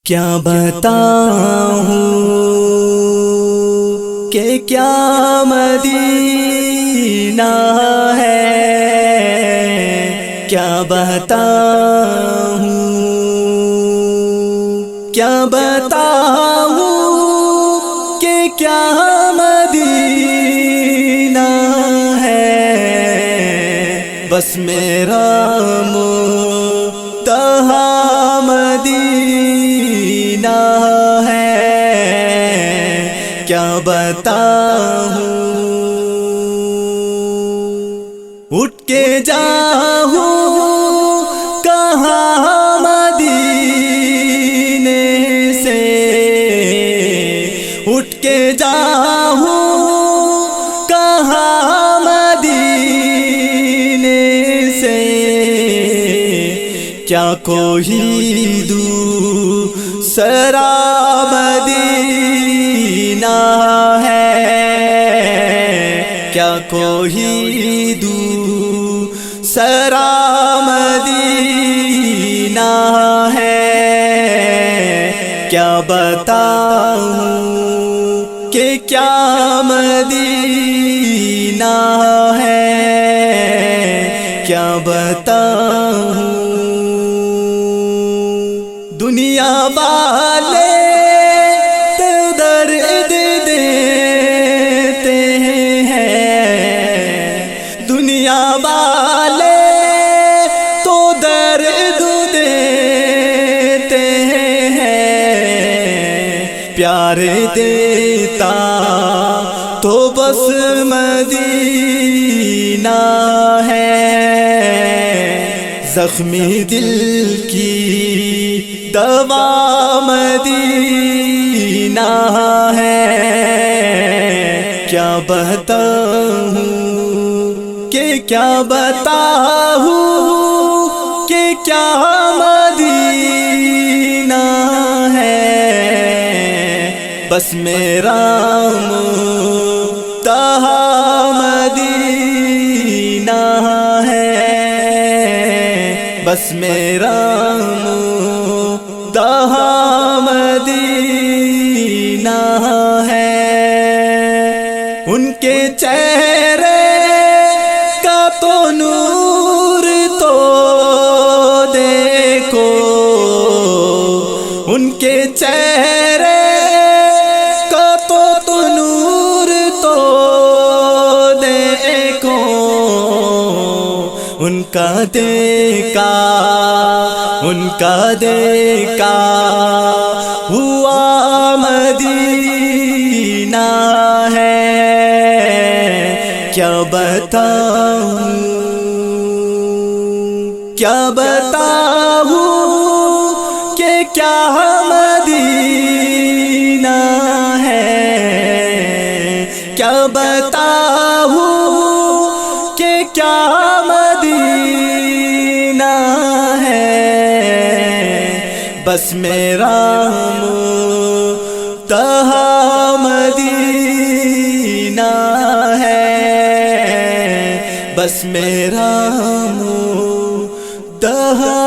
کیا بتاؤں کہ کیا مدینہ ہے، کیا بتاؤں، کیا بتاؤں کہ کیا مدینہ ہے، بس میرا منتہا مدینہ ہے، کیا بتاؤں، اٹھ کے جاؤں کہاں مدینے سے، اٹھ کے جاؤں کہاں مدینے سے، کیا کوئی دوسرا مدینہ ہے، کیا کوئی دوسرا مدینہ ہے، کیا بتاؤں کہ کیا مدینہ ہے، کیا بتاؤں، دنیا والے تو درد دیتے ہیں، دنیا والے تو درد دیتے ہیں، پیار دیتا تو بس مدینہ ہے، زخمی دل کی دوا مدینہ ہے، کیا بتاؤں کہ کیا بتاؤں کہ کیا مدینہ ہے، بس میرا منتہا مدینہ ہے، بس میرا منتہا مدینہ ہے، ان کے چہرے کا تو نور تو دیکھو، ان کے چہرے کا تو نور تو دیکھو، ان کا دیکھا ہوا مدینہ ہے، کیا بتاؤں، کیا بتاؤں کہ کیا مدینہ ہے، کیا بتاؤں کہ کیا مدینہ ہے، بس میرا منتہا مدینہ ہے، بس میرا منتہا